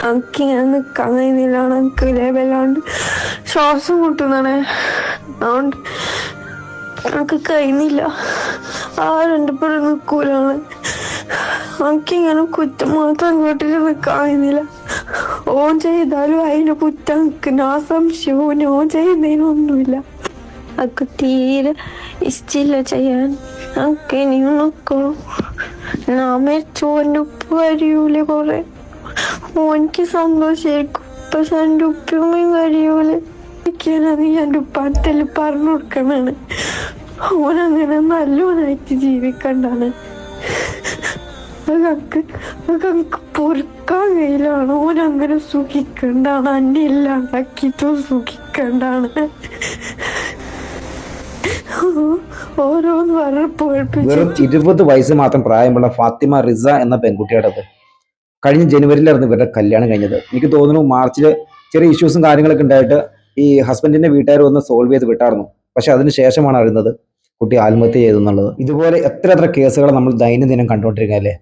എനിക്കിങ്ങനെ നിൽക്കാൻ കഴിയുന്നില്ല. എനിക്ക് ലെവലാണ്ട് ശ്വാസം മുട്ടുന്നതാണ്. അതുകൊണ്ട് എനിക്ക് കഴിയുന്നില്ല. ആരെൻ്റെ പേര് നിൽക്കൂലാണ്. എനിക്കിങ്ങനെ കുറ്റം മാത്രം കേട്ടിട്ട് നിൽക്കാൻ കഴിയുന്നില്ല. ഓൻ ചെയ്താലും അതിന് കുറ്റം നിൽക്കുന്ന ആ സംശയവും ഓൻ ചെയ്യുന്നതിനൊന്നുമില്ല. എനിക്ക് തീരെ ഇഷ്ടമില്ല ചെയ്യാൻ. എനിക്ക് ഇനിയും നിൽക്കണം. ഞാൻ മരിച്ചു എൻ്റെ ഉപ്പ് വരിയൂലേ കുറെ. ഓനിക്ക് സന്തോഷായിരിക്കും, പക്ഷെ എൻ്റെ ഉപ്പയും വരിയൂലേ. എനിക്കത് എൻ്റെ ഉപ്പാടത്തിൽ പറഞ്ഞു കൊടുക്കണാണ്. ഓനങ്ങനെ നല്ലോനായിട്ട് ജീവിക്കണ്ടാണ്. അതൊക്കെ പൊറുക്കാൻ കയ്യിലാണ്. ഓനങ്ങനെ സുഖിക്കണ്ടാണ്. അന്നെ ഇല്ലാണ്ടാക്കിയിട്ടും സുഖിക്കണ്ടാണ്. ഓരോന്ന് വെറും 20 വയസ്സ് മാത്രം പ്രായമുള്ള ഫാത്തിമ റിസ എന്ന പെൺകുട്ടിയുടേത് കഴിഞ്ഞ ജനുവരിയിലായിരുന്നു ഇവരുടെ കല്യാണം കഴിഞ്ഞത്. എനിക്ക് തോന്നുന്നു മാർച്ചിൽ ചെറിയ ഇഷ്യൂസും കാര്യങ്ങളൊക്കെ ഉണ്ടായിട്ട് ഈ ഹസ്ബൻഡിന്റെ വീട്ടുകാർ ഒന്ന് സോൾവ് ചെയ്ത് വിട്ടായിരുന്നു. പക്ഷെ അതിന് ശേഷമാണ് അറിയുന്നത് കുട്ടി ആത്മഹത്യ ചെയ്തെന്നുള്ളത്. ഇതുപോലെ എത്ര എത്ര കേസുകൾ നമ്മൾ ദൈനംദിനം കണ്ടുകൊണ്ടിരിക്കുക അല്ലേ.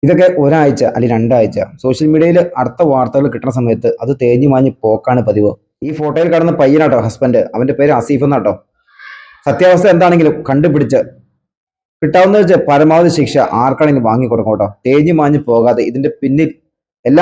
ഇതൊക്കെ ഒരാഴ്ച അല്ലെങ്കിൽ 2 ആഴ്ച സോഷ്യൽ മീഡിയയിൽ അടുത്ത വാർത്തകൾ കിട്ടുന്ന സമയത്ത് അത് തേഞ്ഞു മാഞ്ഞ് പോക്കാണ് പതിവ്. ഈ ഫോട്ടോയിൽ കാണുന്ന പയ്യനാട്ടോ ഹസ്ബൻഡ്, അവന്റെ പേര് അസീഫ് എന്നാട്ടോ. സത്യാവസ്ഥ എന്താണെങ്കിലും കണ്ടുപിടിച്ച് കിട്ടാവുന്ന വെച്ച് പരമാവധി ശിക്ഷ ആർക്കാണെങ്കിലും വാങ്ങിക്കൊടുക്കും കേട്ടോ. തേഞ്ഞു മാഞ്ഞു പോകാതെ ഇതിന്റെ പിന്നിൽ എല്ലാ